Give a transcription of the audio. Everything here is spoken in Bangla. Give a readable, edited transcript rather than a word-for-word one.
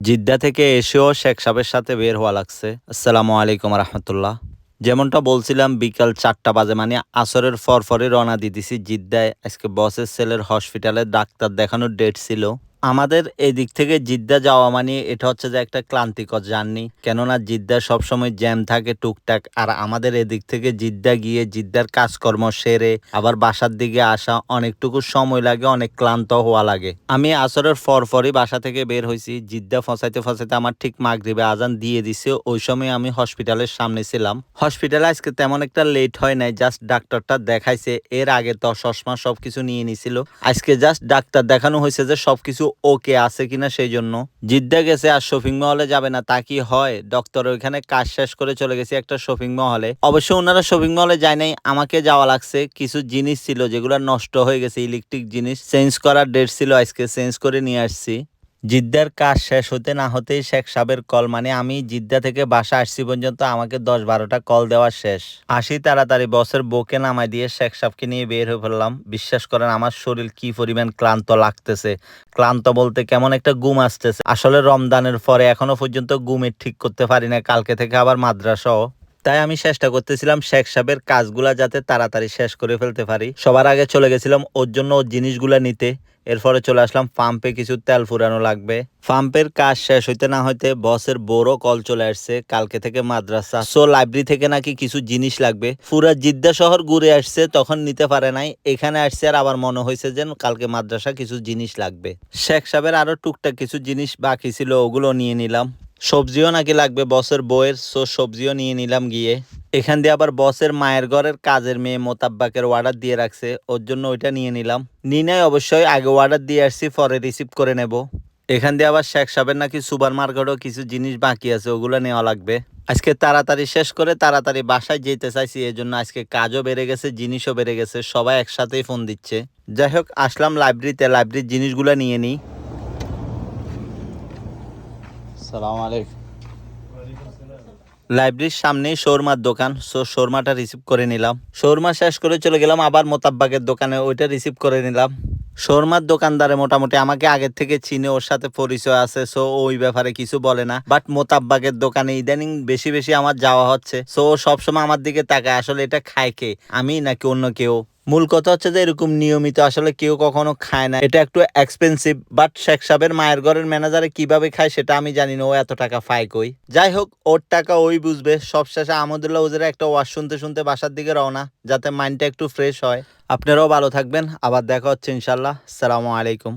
জিদ্দা থেকে এসেও শেখ সাহেবের সাথে বের হওয়া লাগছে। আসসালামু আলাইকুম রহমতুল্লাহ। যেমনটা বলছিলাম বিকাল ৪টা বাজে মানে আসরের পরপরই রওনা দিতেছি জিদ্দায়। আজকে বসের ছেলের হসপিটালে ডাক্তার দেখানোর ডেট ছিল। আমাদের এদিক থেকে জিদ্দা যাওয়া মানে এটা হচ্ছে যে একটা ক্লান্তিকর জার্নি, কেননা জিদ্দা সবসময় জ্যাম থাকে টুকটাক। আর আমাদের এদিক থেকে জিদ্দা গিয়ে জিদ্দার কাজকর্ম সেরে আবার বাসার দিকে আসা অনেকটুকু সময় লাগে, অনেক ক্লান্ত হওয়া লাগে। আমি আসরের পরপরই বাসা থেকে বের হয়েছি। জিদ্দা ফসাইতে ফসাইতে আমার ঠিক মাগরিবে আজান দিয়ে দিছে। ওই সময় আমি হসপিটালের সামনে ছিলাম। হসপিটালে আজকে তেমন একটা লেট হয় নাই, জাস্ট ডাক্তারটা দেখাইছে। এর আগে তো চশমা সবকিছু নিয়ে নিছিল। আজকে জাস্ট ডাক্তার দেখানো হয়েছে যে সবকিছু ওকে আছে কিনা, সেই জন্য। জিদ্দা গেছে আর শপিং মহলে যাবে না তা কি হয়? ডক্টর ওইখানে কাজ শেষ করে চলে গেছে একটা শপিং মহলে। অবশ্য ওনারা শপিং মহলে যায় নাই, আমাকে যাওয়া লাগছে। কিছু জিনিস ছিল যেগুলো নষ্ট হয়ে গেছে, ইলেকট্রিক জিনিস চেঞ্জ করার ডেট ছিল, আজকে চেঞ্জ করে নিয়ে আসছি। জিদ্দার কাজ শেষ হতে না হতেই শেখ সাহেবের কল, মানে আমি জিদ্দা থেকে বাসা আসছি পর্যন্ত আমাকে ১০-১২টা কল দেওয়া শেষ। আসি তাড়াতাড়ি বসের বউকে নামাই দিয়ে শেখ সাহেবকে নিয়ে বের হয়ে পড়লাম। বিশ্বাস করেন আমার শরীর কি পরিমাণ ক্লান্ত লাগতেছে। ক্লান্ত বলতে কেমন একটা ঘুম আসতেছে। আসলে রমজানের পরে এখনো পর্যন্ত ঘুমের ঠিক করতে পারি না, কালকে থেকে আবার মাদ্রাসাও। তাই আমি চেষ্টা করতেছিলাম শেখ সাহেবের কাজগুলা যাতে তাড়াতাড়ি শেষ করে ফেলতে পারি। সবার আগে চলে গেছিলাম ওর জন্য ওর জিনিসগুলা নিতে। এরপরে চলে আসলাম পাম্পে, কিছু তেল ফুরানো লাগবে। পাম্পের কাজ শেষ হইতে না হইতে বসের বড় কল চলে আসছে, কালকে থেকে মাদ্রাসা, সো লাইব্রেরি থেকে নাকি কিছু জিনিস লাগবে। পুরা জিদ্দা শহর ঘুরে আসছে, তখন নিতে পারে নাই। এখানে আসছে আর আবার মনে হয়েছে যে কালকে মাদ্রাসা কিছু জিনিস লাগবে। শেখ সাহেবের আরো টুকটাক কিছু জিনিস বাকি ছিল, ওগুলো নিয়ে নিলাম। সবজিও নাকি লাগবে বসের বউয়ের, সো সবজিও নিয়ে নিলাম গিয়ে। এখান দিয়ে আবার বসের মায়ের ঘরের কাজের মেয়ে মোতাব্বাকের অর্ডার দিয়ে রাখছে, ওর জন্য ওইটা নিয়ে নিলাম। নিনাই অবশ্যই, আগে অর্ডার দিয়ে আসছি, পরে রিসিভ করে নেব। এখান দিয়ে আবার শেখ সাহেবের নাকি সুপার মার্কেটও কিছু জিনিস বাকি আছে, ওগুলো নেওয়া লাগবে। আজকে তাড়াতাড়ি শেষ করে তাড়াতাড়ি বাসায় যেতে চাইছি, এই জন্য আজকে কাজও বেড়ে গেছে, জিনিসও বেড়ে গেছে, সবাই একসাথেই ফোন দিচ্ছে। যাই হোক, আসলাম লাইব্রেরিতে, লাইব্রেরির জিনিসগুলো নিয়ে নিই। সালাম আলাইকুম। লাইব্রেরির সামনেই শোরমার দোকান, সো শোরমাটা রিসিভ করে নিলাম। শোরমা শেষ করে চলে গেলাম আবার মোতাব্বাকের দোকানে, ওইটা রিসিভ করে নিলাম। শোরমার দোকানদারে মোটামুটি আমাকে আগের থেকে চিনে, ওর সাথে পরিচয় আছে, সো ওই ব্যাপারে কিছু বলে না। বাট মোতাব্বাকের দোকানে ইদানিং বেশি বেশি আমার যাওয়া হচ্ছে, সো ও সবসময় আমার দিকে তাকায়। আসলে এটা খায় কে, আমি নাকি অন্য কেউ? মূল কথা হচ্ছে যে এরকম নিয়মিত আসলে কেউ কখনো খায় না, এটা একটু এক্সপেন্সিভ। বাট শেখ সাহেবের মায়ের ঘরের ম্যানেজারে কিভাবে খায় সেটা আমি জানি না, ও এত টাকা পায় কই। যাই হোক, ওর টাকা ওই বুঝবে। সবশেষে আমাদুল্লাহ ওদের একটা ওয়াজ শুনতে শুনতে বাসার দিকে রওনা, যাতে মাইন্ডটা একটু ফ্রেশ হয়। আপনারাও ভালো থাকবেন, আবার দেখা হচ্ছে ইনশাল্লাহ। আসসালামু আলাইকুম।